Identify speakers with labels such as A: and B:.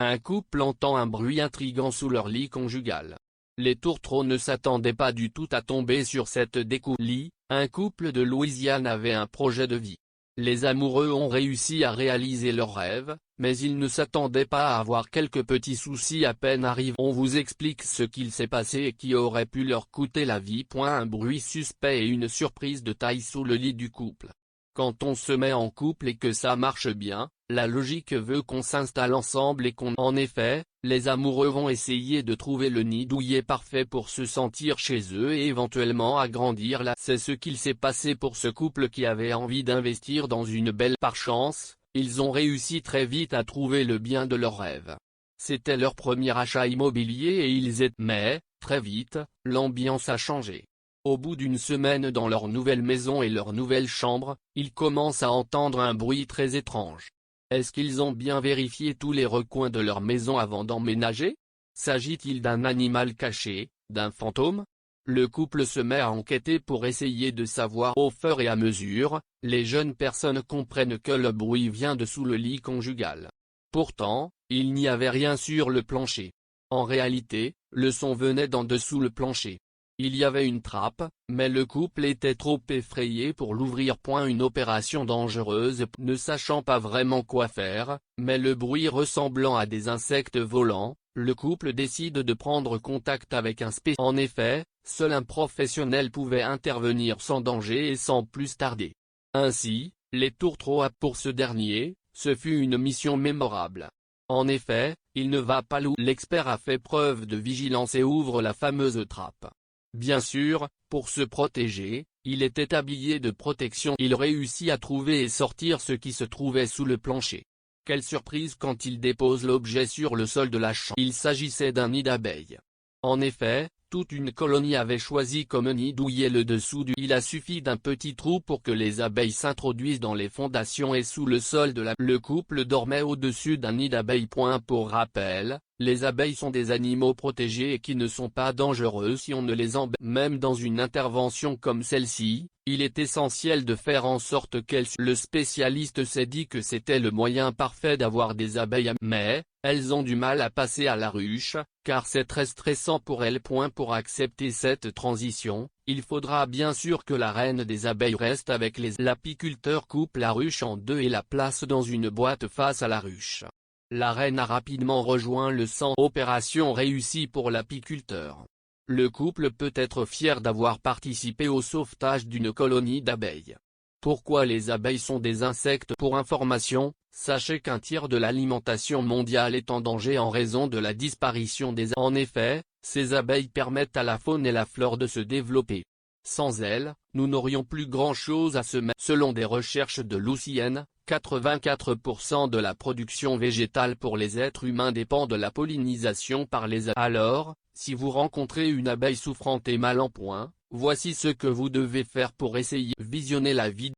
A: Un couple entend un bruit intrigant sous leur lit conjugal. Les tourtereaux ne s'attendaient pas du tout à tomber sur cette découverte. Un couple de Louisiane avait un projet de vie. Les amoureux ont réussi à réaliser leur rêve, mais ils ne s'attendaient pas à avoir quelques petits soucis à peine arrivés. On vous explique ce qu'il s'est passé et qui aurait pu leur coûter la vie. Un bruit suspect et une surprise de taille sous le lit du couple. Quand on se met en couple et que ça marche bien, la logique veut qu'on s'installe ensemble et qu'on... En effet, les amoureux vont essayer de trouver le nid douillet parfait pour se sentir chez eux et éventuellement agrandir la... C'est ce qu'il s'est passé pour ce couple qui avait envie d'investir dans une belle... Par chance, ils ont réussi très vite à trouver le bien de leurs rêves. C'était leur premier achat immobilier et ils étaient... Mais, très vite, l'ambiance a changé. Au bout d'une semaine dans leur nouvelle maison et leur nouvelle chambre, ils commencent à entendre un bruit très étrange. Est-ce qu'ils ont bien vérifié tous les recoins de leur maison avant d'emménager? S'agit-il d'un animal caché, d'un fantôme? Le couple se met à enquêter pour essayer de savoir. Au fur et à mesure, les jeunes personnes comprennent que le bruit vient de sous le lit conjugal. Pourtant, il n'y avait rien sur le plancher. En réalité, le son venait d'en dessous le plancher. Il y avait une trappe, mais le couple était trop effrayé pour l'ouvrir. Une opération dangereuse. Ne sachant pas vraiment quoi faire, mais le bruit ressemblant à des insectes volants, le couple décide de prendre contact avec un spécialiste. En effet, seul un professionnel pouvait intervenir sans danger et sans plus tarder. Ainsi, les tourtereaux pour ce dernier, ce fut une mission mémorable. En effet, il ne va pas loin. L'expert a fait preuve de vigilance et ouvre la fameuse trappe. Bien sûr, pour se protéger, il était habillé de protection. Il réussit à trouver et sortir ce qui se trouvait sous le plancher. Quelle surprise quand il dépose l'objet sur le sol de la chambre. Il s'agissait d'un nid d'abeilles. En effet, toute une colonie avait choisi comme nid douillet le dessous du... Il a suffi d'un petit trou pour que les abeilles s'introduisent dans les fondations et sous le sol de la... Le couple dormait au-dessus d'un nid d'abeilles. Pour rappel, les abeilles sont des animaux protégés et qui ne sont pas dangereux si on ne les embête. Même dans une intervention comme celle-ci, il est essentiel de faire en sorte qu'elles... Le spécialiste s'est dit que c'était le moyen parfait d'avoir des abeilles. Mais, elles ont du mal à passer à la ruche, car c'est très stressant pour elles. Pour accepter cette transition, il faudra bien sûr que la reine des abeilles reste avec les... L'apiculteur coupe la ruche en deux et la place dans une boîte face à la ruche. La reine a rapidement rejoint le centre. Opération réussie pour l'apiculteur. Le couple peut être fier d'avoir participé au sauvetage d'une colonie d'abeilles. Pourquoi les abeilles sont des insectes? Pour information, sachez qu'un tiers de l'alimentation mondiale est en danger en raison de la disparition des abeilles. En effet, ces abeilles permettent à la faune et la flore de se développer. Sans elles, nous n'aurions plus grand-chose à se mettre. Selon des recherches de l'UICN, 84% de la production végétale pour les êtres humains dépend de la pollinisation par les abeilles. Alors, si vous rencontrez une abeille souffrante et mal en point, voici ce que vous devez faire pour essayer. Visionner la vidéo.